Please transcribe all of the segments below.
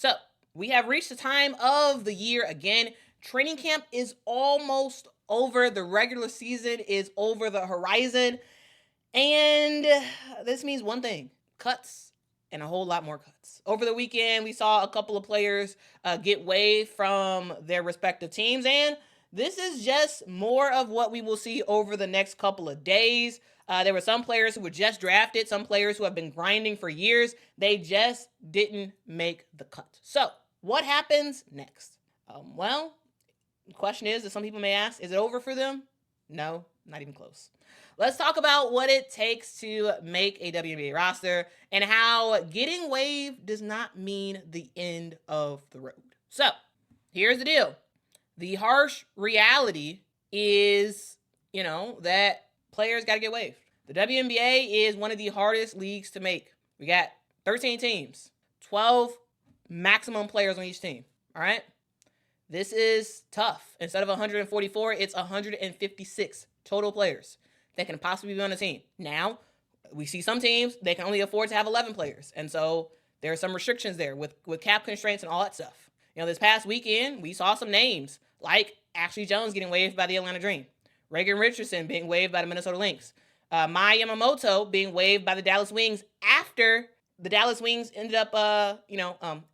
So we have reached the time of the year again. Training camp is almost over. The regular season is over the horizon. And this means one thing: cuts and a whole lot more cuts. Over the weekend, we saw a couple of players get waived from their respective teams, and this is just more of what we will see over the next couple of days. There were some players who were just drafted, some players who have been grinding for years. They just didn't make the cut. So, what happens next? Well, the question is, that some people may ask, is it over for them? No, not even close. Let's talk about what it takes to make a WNBA roster and how getting waived does not mean the end of the road. So, here's the deal. The harsh reality is, that players got to get waived. The WNBA is one of the hardest leagues to make. We got 13 teams, 12 maximum players on each team, all right? This is tough. Instead of 144, it's 156 total players that can possibly be on the team. Now, we see some teams, they can only afford to have 11 players. And so there are some restrictions there with cap constraints and all that stuff. This past weekend, we saw some names like Ashley Joens getting waived by the Atlanta Dream, Reigan Richardson being waived by the Minnesota Lynx, Mai Yamamoto being waived by the Dallas Wings after the Dallas Wings ended up,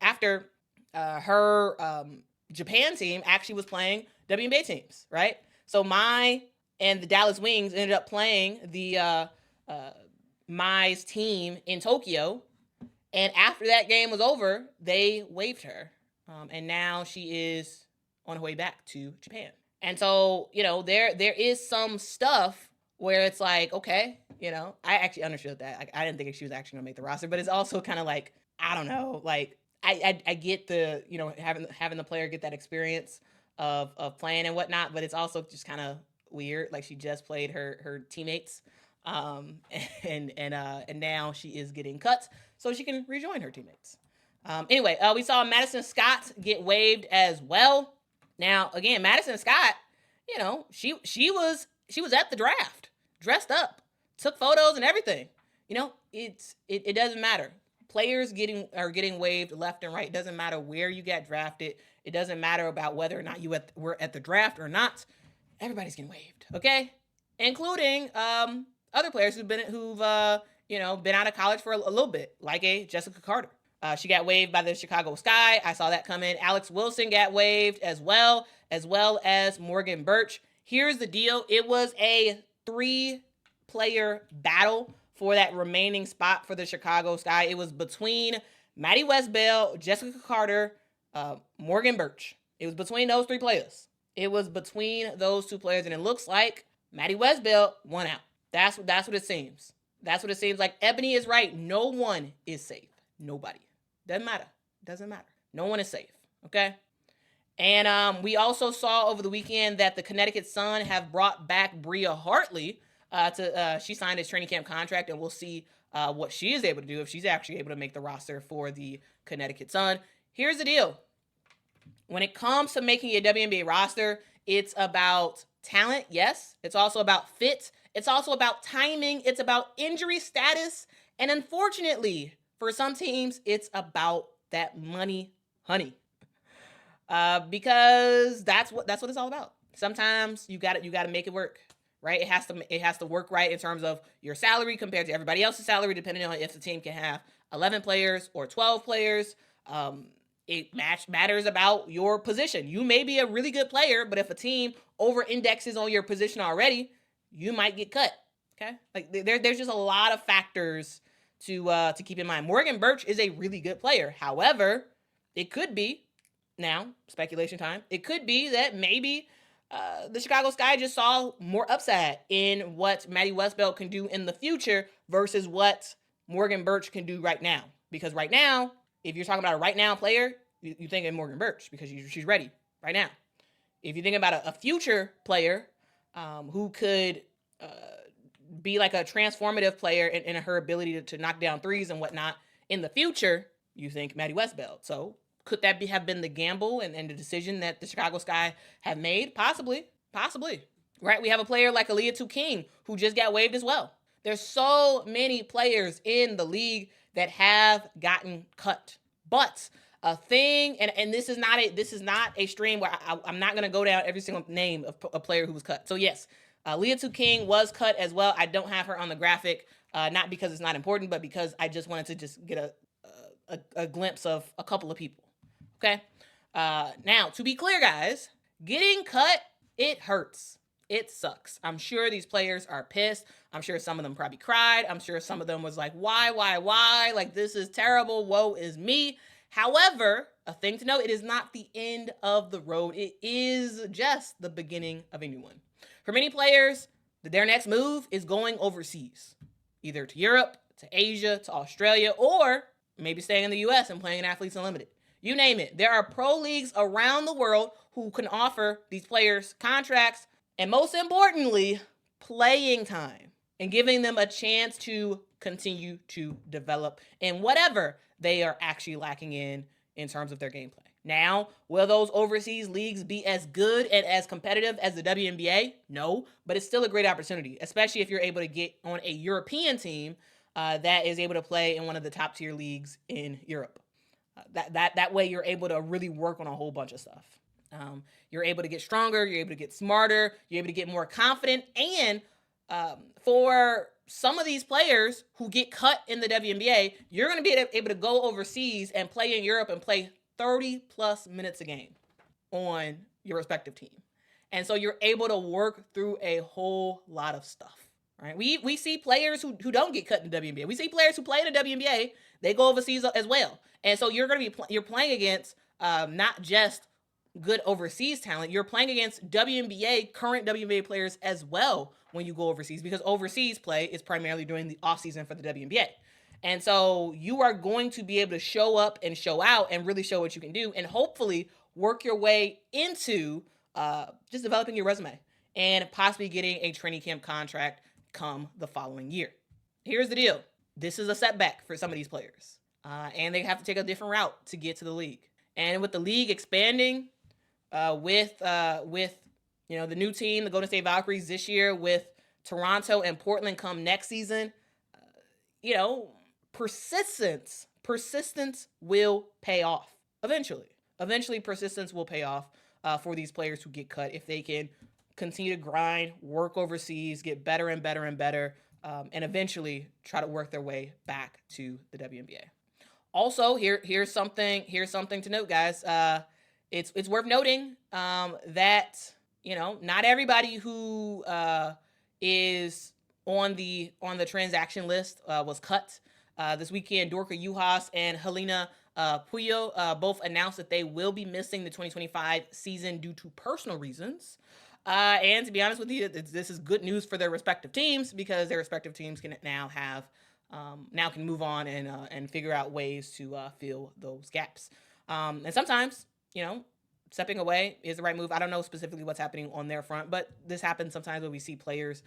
after her Japan team actually was playing WNBA teams, right? So Mai and the Dallas Wings ended up playing the Mai's team in Tokyo, and after that game was over, they waived her, and now she is on her way back to Japan. And so, there is some stuff where it's like, okay, I actually understood that. I didn't think she was actually gonna make the roster, but it's also kind of like, I don't know, like I get the, having the player get that experience of playing and whatnot, but it's also just kind of weird. Like, she just played her teammates, and now she is getting cut so she can rejoin her teammates. Anyway, we saw Madison Scott get waived as well. Now, again, Madison Scott, she was at the draft, dressed up, took photos and everything. It doesn't matter. Players are getting waived left and right. It doesn't matter where you got drafted. It doesn't matter about whether or not you were at the draft or not. Everybody's getting waived, okay? Including other players who've been out of college for a little bit, like a Jessika Carter. She got waived by the Chicago Sky. I saw that come in. Alex Wilson got waived as well as Morgan Birch. Here's the deal. It was a 3-player battle for that remaining spot for the Chicago Sky. It was between Maddie Westbell, Jessika Carter, Morgan Birch. It was between those 3 players. It was between those 2 players, and it looks like Maddie Westbell won out. That's what it seems. That's what it seems like. Ebony is right. No one is safe. Nobody. Doesn't matter. No one is safe. Okay? And we also saw over the weekend that the Connecticut Sun have brought back Bria Hartley. She signed a training camp contract, and we'll see what she is able to do if she's actually able to make the roster for the Connecticut Sun. Here's the deal. When it comes to making a WNBA roster, it's about talent, yes. It's also about fit. It's also about timing. It's about injury status. And unfortunately, for some teams, it's about that money, honey. Because that's what it's all about. Sometimes you got to make it work, right? It has to work right in terms of your salary compared to everybody else's salary, depending on if the team can have 11 players or 12 players. It matters about your position. You may be a really good player, but if a team over indexes on your position already, you might get cut. Okay, like there's just a lot of factors to keep in mind. Morgan Birch is a really good player. However, it could be, now speculation time, it could be that maybe the Chicago Sky just saw more upside in what Maddie Westbell can do in the future versus what Morgan Birch can do right now. Because right now, if you're talking about a right now player, you think of Morgan Birch because she's ready right now. If you think about a future player who could be like a transformative player in her ability to knock down threes and whatnot in the future, you think Maddie Westbell. So could that have been the gamble and the decision that the Chicago Sky have made? Possibly. Right? We have a player like Aaliyah King who just got waived as well. There's so many players in the league that have gotten cut. But a thing, and this is not a stream where I'm not gonna go down every single name of a player who was cut. So yes, Leah King was cut as well. I don't have her on the graphic, not because it's not important, but because I just wanted to just get a glimpse of a couple of people. Okay. Now, to be clear, guys, getting cut, it hurts. It sucks. I'm sure these players are pissed. I'm sure some of them probably cried. I'm sure some of them was like, why? Like, this is terrible. Woe is me. However, a thing to note, it is not the end of the road. It is just the beginning of a new one. For many players, their next move is going overseas, either to Europe, to Asia, to Australia, or maybe staying in the US and playing in Athletes Unlimited. You name it. There are pro leagues around the world who can offer these players contracts, and most importantly, playing time and giving them a chance to continue to develop in whatever they are actually lacking in terms of their gameplay. Now, will those overseas leagues be as good and as competitive as the WNBA? No, but it's still a great opportunity, especially if you're able to get on a European team that is able to play in one of the top tier leagues in Europe. That way you're able to really work on a whole bunch of stuff. You're able to get stronger, you're able to get smarter, you're able to get more confident, and for some of these players who get cut in the WNBA, you're going to be able to go overseas and play in Europe and play 30 plus minutes a game on your respective team. And so you're able to work through a whole lot of stuff, right? We see players who don't get cut in the WNBA. We see players who play in the WNBA, they go overseas as well. And so you're going to be you're playing against not just good overseas talent, you're playing against current WNBA players as well when you go overseas, because overseas play is primarily during the offseason for the WNBA. And so you are going to be able to show up and show out and really show what you can do, and hopefully work your way into just developing your resume and possibly getting a training camp contract come the following year. Here's the deal. This is a setback for some of these players, and they have to take a different route to get to the league. And with the league expanding, with the new team, the Golden State Valkyries this year, with Toronto and Portland come next season, persistence will pay off eventually. Eventually, persistence will pay off for these players who get cut if they can continue to grind, work overseas, get better and better and better, and eventually try to work their way back to the WNBA. Also, here's something to note, guys. It's worth noting that not everybody who is on the transaction list was cut. This weekend, Dorka Juhas and Helena Puyo both announced that they will be missing the 2025 season due to personal reasons. And to be honest with you, this is good news for their respective teams, because their respective teams can now can move on and figure out ways to fill those gaps. And sometimes, stepping away is the right move. I don't know specifically what's happening on their front, but this happens sometimes when we see players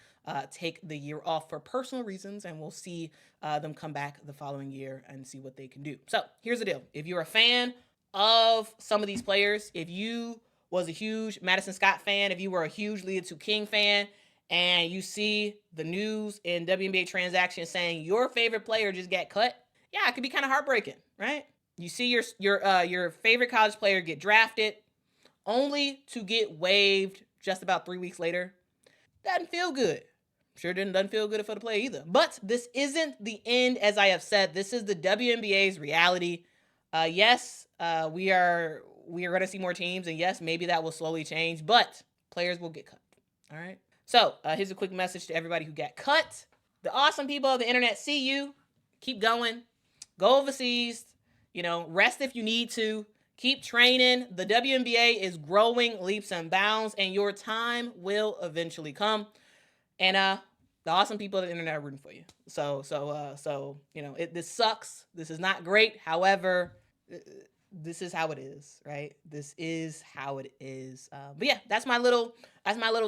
take the year off for personal reasons, and we'll see them come back the following year and see what they can do. So here's the deal. If you're a fan of some of these players, if you was a huge Madison Scott fan, if you were a huge Leah King fan, and you see the news in WNBA transactions saying your favorite player just got cut, yeah, it could be kind of heartbreaking, right? You see your favorite college player get drafted, only to get waived just about 3 weeks later. Doesn't feel good. Sure doesn't feel good for the player either. But this isn't the end, as I have said. This is the WNBA's reality. Yes, we are going to see more teams, and yes, maybe that will slowly change, but players will get cut. All right. So here's a quick message to everybody who got cut. The awesome people of the internet see you. Keep going. Go overseas. Rest if you need to. Keep training. The WNBA is growing leaps and bounds, and your time will eventually come. And the awesome people of the internet are rooting for you. This sucks. This is not great. However, this is how it is, right? This is how it is. But yeah, that's my little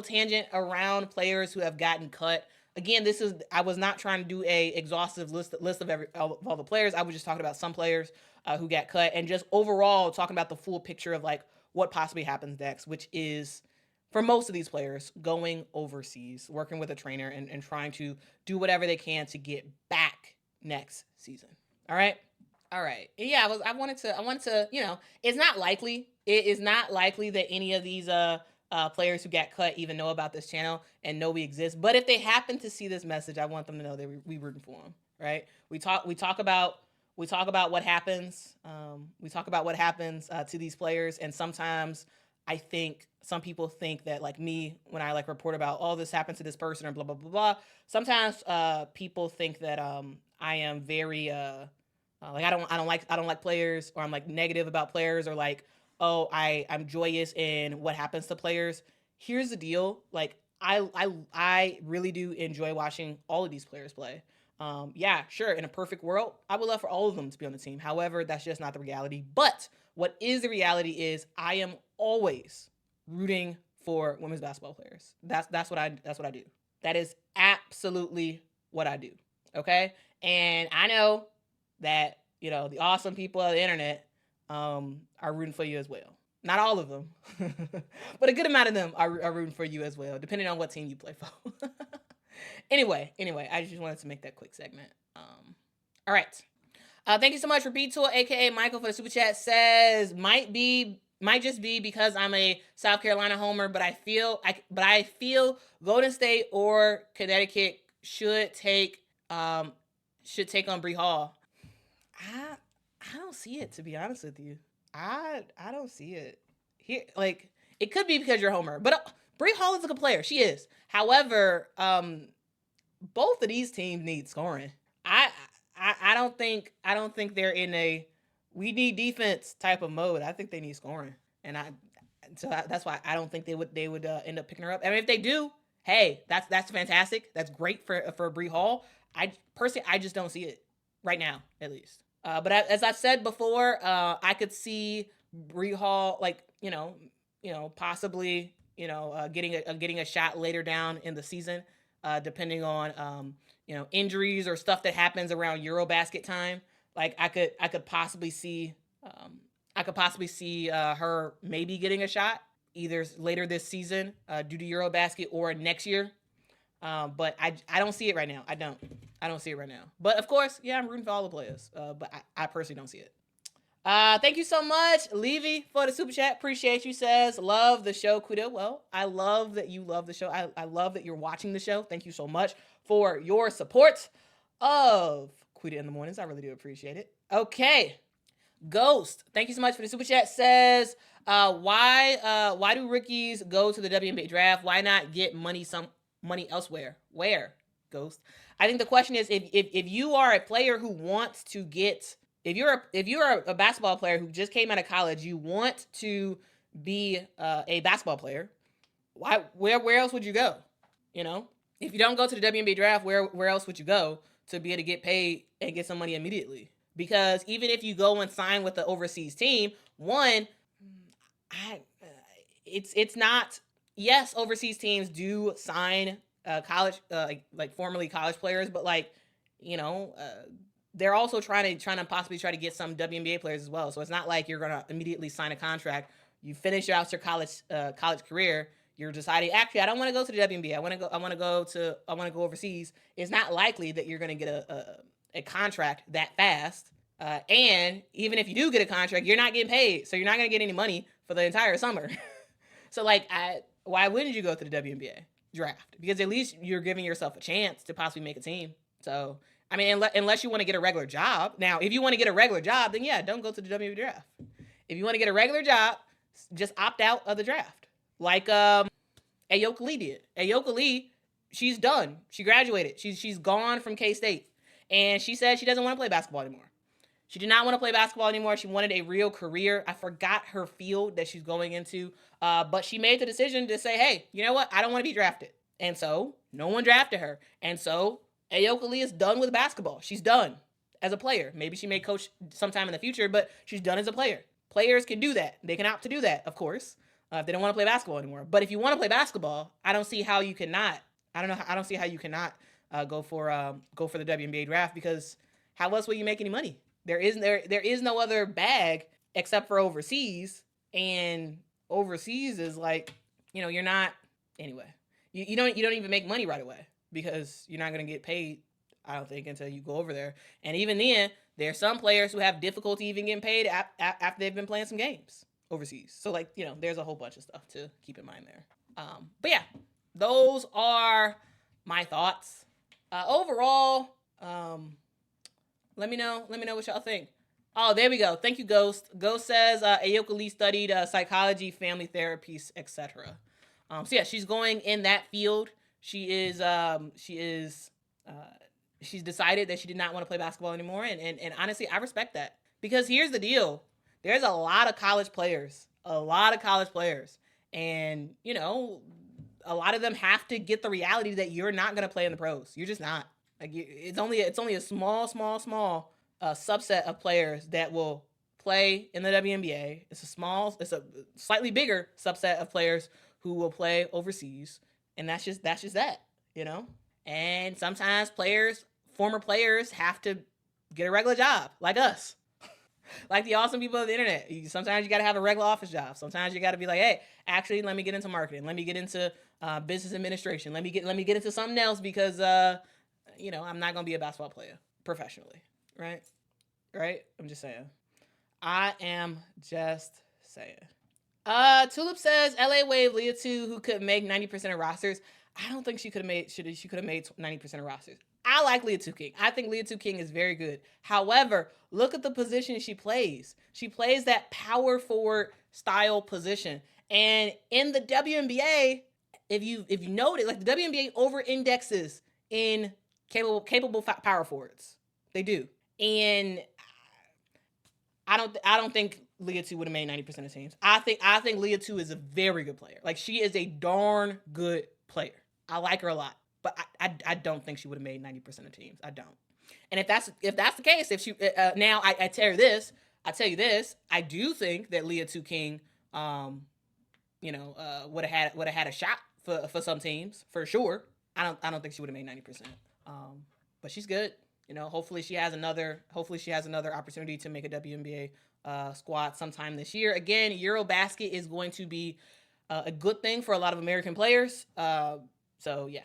tangent around players who have gotten cut. Again, I was not trying to do a exhaustive list of all the players. I was just talking about some players who got cut, and just overall talking about the full picture of like what possibly happens next, which is for most of these players going overseas, working with a trainer and trying to do whatever they can to get back next season. All right. All right. Yeah, I wanted to, it's not likely. It is not likely that any of these players who got cut even know about this channel and know we exist. But if they happen to see this message, I want them to know that we rooting for them, right? We talk about what happens. We talk about what happens to these players, and sometimes I think some people think that, like me, when I like report about, oh, this happened to this person or blah blah blah blah. Sometimes people think that I am very like I don't like players, or I'm like negative about players, or like, oh, I'm joyous in what happens to players. Here's the deal, like I really do enjoy watching all of these players play. Yeah, sure. In a perfect world, I would love for all of them to be on the team. However, that's just not the reality. But what is the reality is I am always rooting for women's basketball players. That's what I do. That is absolutely what I do. Okay? And I know that, the awesome people of the internet are rooting for you as well. Not all of them, but a good amount of them are rooting for you as well, depending on what team you play for. Anyway, I just wanted to make that quick segment. All right. Thank you so much for B-Tool, aka Michael, for the super chat. Says might just be because I'm a South Carolina homer, but I feel Golden State or Connecticut should take on Bree Hall. I don't see it, to be honest with you. I don't see it here. Like, it could be because you're a homer, but Bree Hall is a good player. She is. However, both of these teams need scoring. I don't think they're in a we need defense type of mode. I think they need scoring, and that's why I don't think they would end up picking her up. I mean, if they do, hey, that's fantastic. That's great for Bree Hall. I just don't see it right now, at least. But as I said before, I could see Bree Hall, like, possibly, getting a shot later down in the season, depending on injuries or stuff that happens around Eurobasket time. Like, I could possibly see her maybe getting a shot either later this season due to Eurobasket or next year. But I don't see it right now. I don't see it right now. But of course, yeah, I'm rooting for all the players. But I personally don't see it. Thank you so much, Levy, for the super chat. Appreciate you. Says, love the show, Quita. Well, I love that you love the show. I love that you're watching the show. Thank you so much for your support of Quita in the Mornings. I really do appreciate it. Okay. Ghost, thank you so much for the super chat. Says, why do rookies go to the WNBA draft? Why not get money elsewhere? Where, Ghost? I think the question is, if you are a player who wants to get, if you're a basketball player who just came out of college, you want to be a basketball player, where else would you go? If you don't go to the WNBA draft, where else would you go to be able to get paid and get some money immediately? Because even if you go and sign with the overseas team, it's not. Yes, overseas teams do sign college, like formerly college players, but they're also trying to possibly try to get some WNBA players as well. So it's not like you're gonna immediately sign a contract. You finish out your college career. You're deciding, actually, I don't want to go to the WNBA. I want to go overseas. It's not likely that you're gonna get a contract that fast. And even if you do get a contract, you're not getting paid, so you're not gonna get any money for the entire summer. So why wouldn't you go to the WNBA draft? Because at least you're giving yourself a chance to possibly make a team. So, I mean, unless you want to get a regular job. Now, if you want to get a regular job, then yeah, don't go to the WNBA draft. If you want to get a regular job, just opt out of the draft. Like Ayoka Lee did. Ayoka Lee, she's done. She graduated. She's gone from K-State. And she said she doesn't want to play basketball anymore. She did not want to play basketball anymore. She wanted a real career. I forgot her field that she's going into. But she made the decision to say, hey, you know what? I don't want to be drafted. And so no one drafted her. And so Ayoka Lee is done with basketball. She's done as a player. Maybe she may coach sometime in the future, but she's done as a player. Players can do that. They can opt to do that, of course, if they don't want to play basketball anymore. But if you want to play basketball, I don't see how you cannot. I don't see how you cannot go for the WNBA draft, because how else will you make any money? There is no other bag except for overseas, and overseas is like, you're not, anyway. You don't even make money right away, because you're not going to get paid, I don't think, until you go over there. And even then, There's some players who have difficulty even getting paid after they've been playing some games overseas. So, like, there's a whole bunch of stuff to keep in mind there. But yeah, those are my thoughts. Overall, let me know what y'all think. Oh, there we go. Thank you, Ghost. Ghost says Ayoka Lee studied psychology, family therapies, etc. So yeah, she's going in that field. She's decided that she did not want to play basketball anymore, and honestly, I respect that, because here's the deal: there's a lot of college players, and a lot of them have to get the reality that you're not going to play in the pros. You're just not. Like, it's only a small subset of players that will play in the WNBA. It's a slightly bigger subset of players who will play overseas, and that's just that. And sometimes former players have to get a regular job, like us. Like the awesome people of the internet. Sometimes you got to have a regular office job. Sometimes you got to be like, hey, actually, let me get into marketing. Let me get into business administration. Let me get into something else, because I'm not gonna be a basketball player professionally, right? I'm just saying. I am just saying. Tulip says LA waived Leah 2, who could make 90% of rosters. I don't think she could have made 90% of rosters. I like Leah 2 King. I think Leah 2 King is very good. However, look at the position she plays. She plays that power forward style position. And in the WNBA, if you notice, like, the WNBA over indexes in capable power forwards. They do. And I don't think Leah 2 would have made 90% of teams. I think Leah 2 is a very good player. Like, she is a darn good player. I like her a lot. But I don't think she would have made 90% of teams. I don't. And if that's the case, if she now I tell you this, I do think that Leah 2 King would have had a shot for some teams, for sure. I don't think she would have made 90%. But she's good. Hopefully she has another opportunity to make a WNBA squad sometime this year. Again, Eurobasket is going to be a good thing for a lot of American players. So yeah,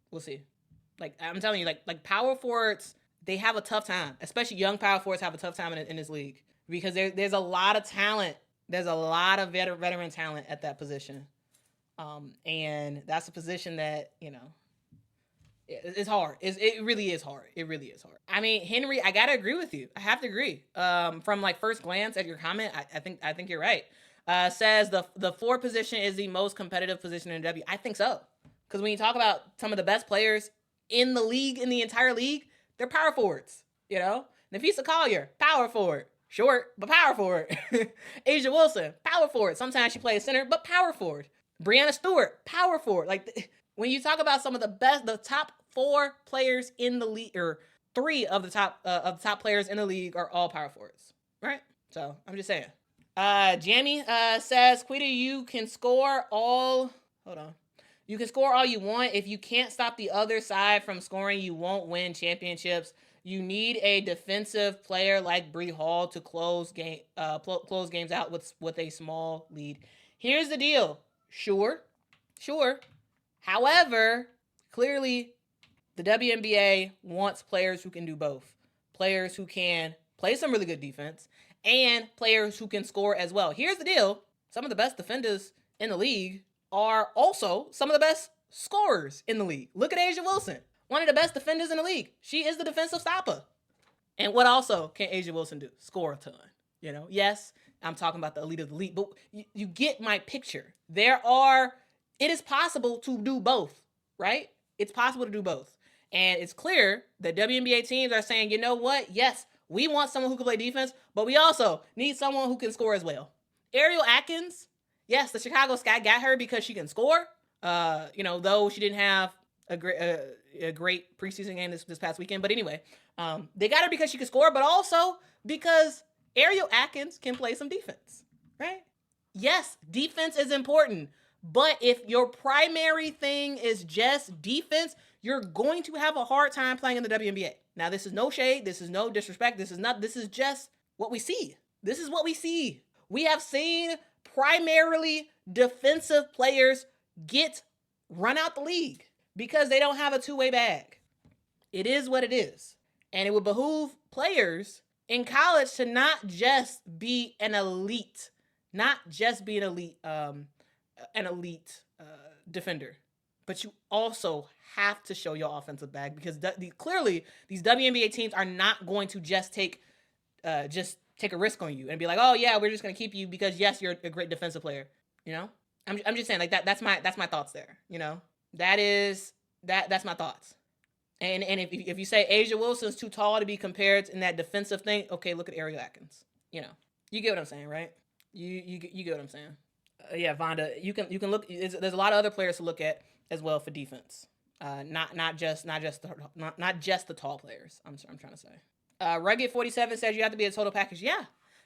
we'll see. Like, I'm telling you, like power forwards, they have a tough time. Especially young power forwards have a tough time in this league, because there's a lot of talent. There's a lot of veteran talent at that position. And that's a position that, it's hard. It really is hard. I mean, Henry, I gotta agree with you. I have to agree. From like first glance at your comment, I think you're right. Says the 4 position is the most competitive position in W. I think so, because when you talk about some of the best players in the league, in the entire league, they're power forwards. Nafisa Collier, power forward, short but power forward. Asia Wilson, power forward. Sometimes she plays center, but power forward. Brianna Stewart, power forward. Like, when you talk about some of the top 4 players in the league, or 3 of the top players in the league, are all power forwards, right? So I'm just saying. Jamie says, Quita, you can score all you want. If you can't stop the other side from scoring, you won't win championships. You need a defensive player like Bree Hall to close games out with a small lead. Here's the deal. Sure. However, clearly, the WNBA wants players who can do both. Players who can play some really good defense, and players who can score as well. Here's the deal. Some of the best defenders in the league are also some of the best scorers in the league. Look at Asia Wilson, one of the best defenders in the league. She is the defensive stopper. And what also can Asia Wilson do? Score a ton. Yes, I'm talking about the elite of the league, but you get my picture. It is possible to do both, right? It's possible to do both. And it's clear that WNBA teams are saying, you know what? Yes, we want someone who can play defense, but we also need someone who can score as well. Ariel Atkins, yes, the Chicago Sky got her because she can score. Though she didn't have a great preseason game this past weekend. But anyway, they got her because she could score, but also because Ariel Atkins can play some defense, right? Yes, defense is important. But if your primary thing is just defense, you're going to have a hard time playing in the WNBA. Now, this is no shade. This is no disrespect. This is just what we see. We have seen primarily defensive players get run out the league because they don't have a two-way bag. It is what it is. And it would behoove players in college to not just be an elite, defender, but you also have to show your offensive bag, because clearly these WNBA teams are not going to just take a risk on you and be like, oh yeah, we're just going to keep you because yes, you're a great defensive player. You know, I'm just saying, like, that's my thoughts there. You know, that's my thoughts. And if you say A'ja Wilson's too tall to be compared in that defensive thing, okay, look at Ariel Atkins. You know, you get what I'm saying, right? You get what I'm saying. Yeah, Vonda, you can look. There's a lot of other players to look at as well for defense. Not just the tall players. I'm trying to say. Rugged 47 says you have to be a total package. Yeah,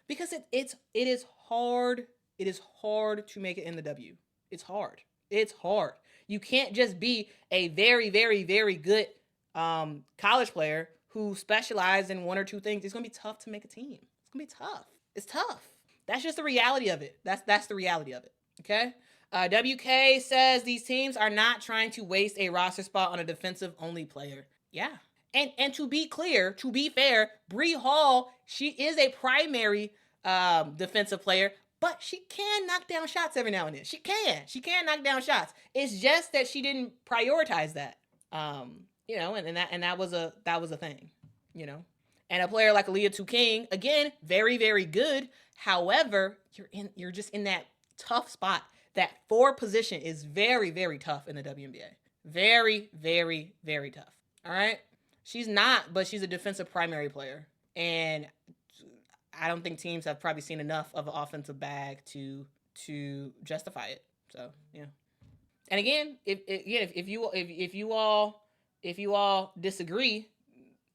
because it is hard. It is hard to make it in the W. It's hard. It's hard. You can't just be a very, very, very good college player who specializes in one or two things. It's gonna be tough to make a team. It's gonna be tough. It's tough. That's just the reality of it. That's the reality of it. Okay. WK says these teams are not trying to waste a roster spot on a defensive only player. Yeah. And to be clear, to be fair, Bree Hall, she is a primary defensive player, but she can knock down shots every now and then. She can knock down shots. It's just that she didn't prioritize that. You know, and that was a thing, you know. And a player like Aaliyah King, again, very, very good. However, you're just in that tough spot. That 4 position is very, very tough in the WNBA. Very, very, very tough. All right? She's not, but she's a defensive primary player. And I don't think teams have probably seen enough of an offensive bag to justify it. So, yeah. And again, if you all disagree,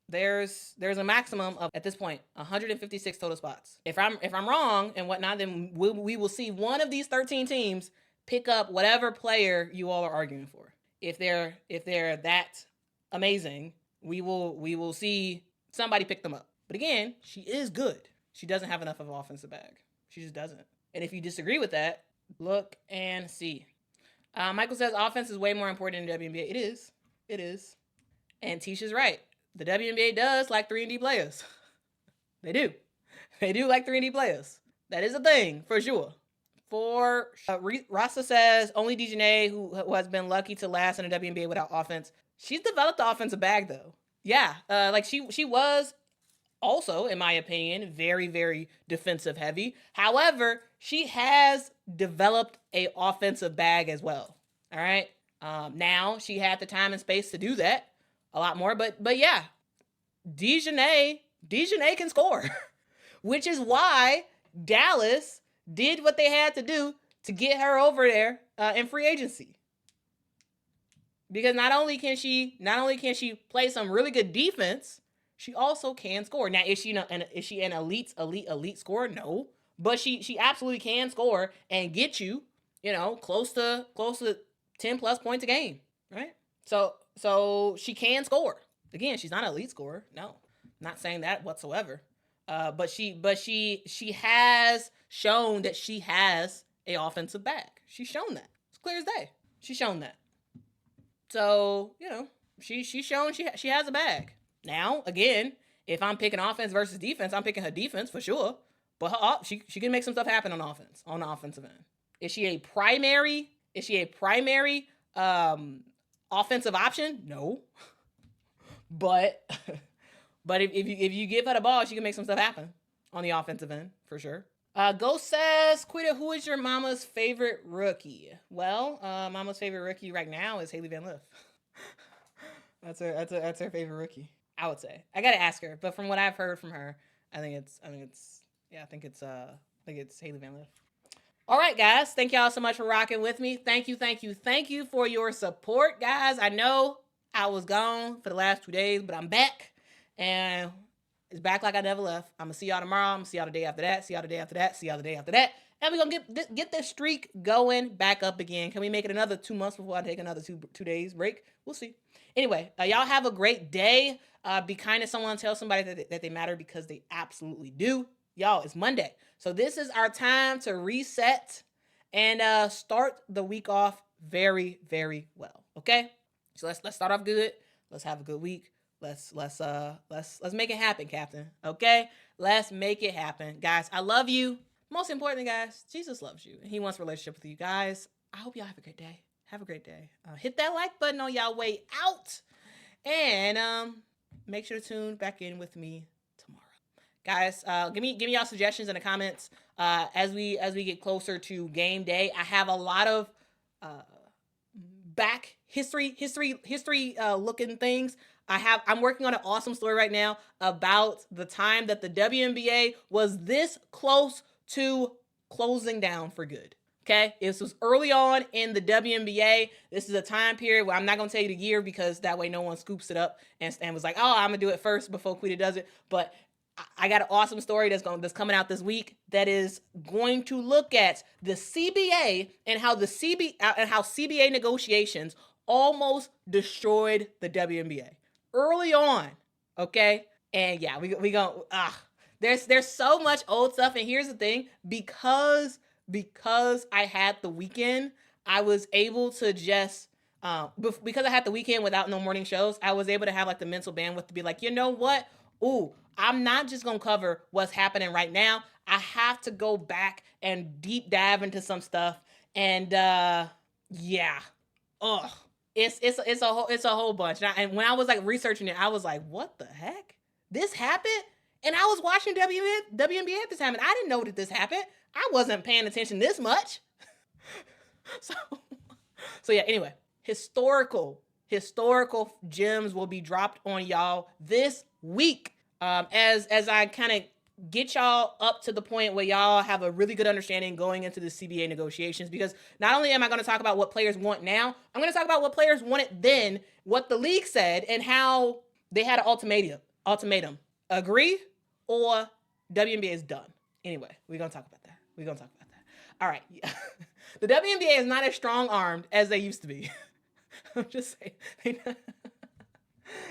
there's a maximum of, at this point, 156 total spots. If I'm wrong and whatnot, then we will see one of these 13 teams pick up whatever player you all are arguing for. If they're that amazing, we will see somebody pick them up. But again, she is good. She doesn't have enough of an offensive bag. She just doesn't. And if you disagree with that, look and see. Michael says offense is way more important in the WNBA. It is. And Tisha's right. The WNBA does like 3-and-D players. They do. They do like 3-and-D players. That is a thing, for sure. Rasta says, only Dejanay who has been lucky to last in the WNBA without offense. She's developed the offensive bag, though. Yeah, like she was also, in my opinion, very, very defensive heavy. However, she has developed a offensive bag as well. All right? Now, she had the time and space to do that a lot more. But yeah, Dejanay can score, which is why Dallas did what they had to do to get her over there in free agency. Because not only can she play some really good defense, she also can score. Now, is she an elite scorer? No, but she absolutely can score and get you, close to 10 plus points a game, right? So she can score. Again, she's not an elite scorer. No, I'm not saying that whatsoever. But she has shown that she has a offensive bag. She's shown that. It's clear as day. She's shown that. So, she's shown she has a bag. Now, again, if I'm picking offense versus defense, I'm picking her defense for sure. But she can make some stuff happen on offense, on the offensive end. Is she a primary offensive option? No. But if you give her the ball, she can make some stuff happen on the offensive end, for sure. Ghost says, Quita, who is your mama's favorite rookie? Well, mama's favorite rookie right now is Hailey Van Lith. That's her favorite rookie, I would say. I gotta ask her, but from what I've heard from her, I think it's Hailey Van Lith. All right, guys. Thank y'all so much for rocking with me. Thank you for your support, guys. I know I was gone for the last 2 days, but I'm back. And it's back like I never left. I'm going to see y'all tomorrow. I'm going to see y'all the day after that. See y'all the day after that. See y'all the day after that. And we're going to get this streak going back up again. Can we make it another 2 months before I take another two days break? We'll see. Anyway, y'all have a great day. Be kind to someone. Tell somebody that they matter, because they absolutely do. Y'all, it's Monday. So this is our time to reset and start the week off very, very well. Okay? So let's start off good. Let's have a good week. Let's make it happen, Captain. Okay? Let's make it happen. Guys, I love you. Most importantly, guys, Jesus loves you. He wants a relationship with you guys. I hope y'all have a great day. Have a great day. Hit that like button on y'all way out. And make sure to tune back in with me tomorrow. Guys, give me y'all suggestions in the comments as we get closer to game day. I have a lot of back history looking things. I'm working on an awesome story right now about the time that the WNBA was this close to closing down for good. Okay, this was early on in the WNBA. This is a time period where I'm not gonna tell you the year because that way no one scoops it up and was like, oh, I'm gonna do it first before Quita does it. But I got an awesome story that's coming out this week that is going to look at the CBA and how CBA negotiations almost destroyed the WNBA early on. Okay, and yeah, we go. There's so much old stuff, and here's the thing: because I had the weekend, I was able to just because I had the weekend without no morning shows, I was able to have like the mental bandwidth to be like, you know what? Ooh, I'm not just gonna cover what's happening right now. I have to go back and deep dive into some stuff, and yeah, it's a whole bunch. And when I was like researching it, I was like, what the heck? This happened? And I was watching WNBA at this time, and I didn't know that this happened. I wasn't paying attention this much. So yeah, anyway, historical gems will be dropped on y'all this week. As I kind of get y'all up to the point where y'all have a really good understanding going into the CBA negotiations, because not only am I going to talk about what players want now, I'm going to talk about what players wanted then, what the league said, and how they had an ultimatum. Agree or WNBA is done. Anyway, we're going to talk about that. All right. The WNBA is not as strong-armed as they used to be. I'm just saying.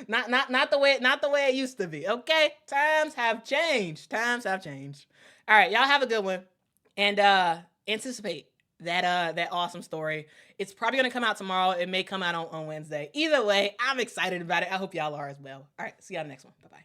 Not the way it used to be. Okay? Times have changed. All right, y'all have a good one. And anticipate that awesome story. It's probably going to come out tomorrow. It may come out on Wednesday. Either way, I'm excited about it. I hope y'all are as well. All right, see y'all next one. Bye-bye.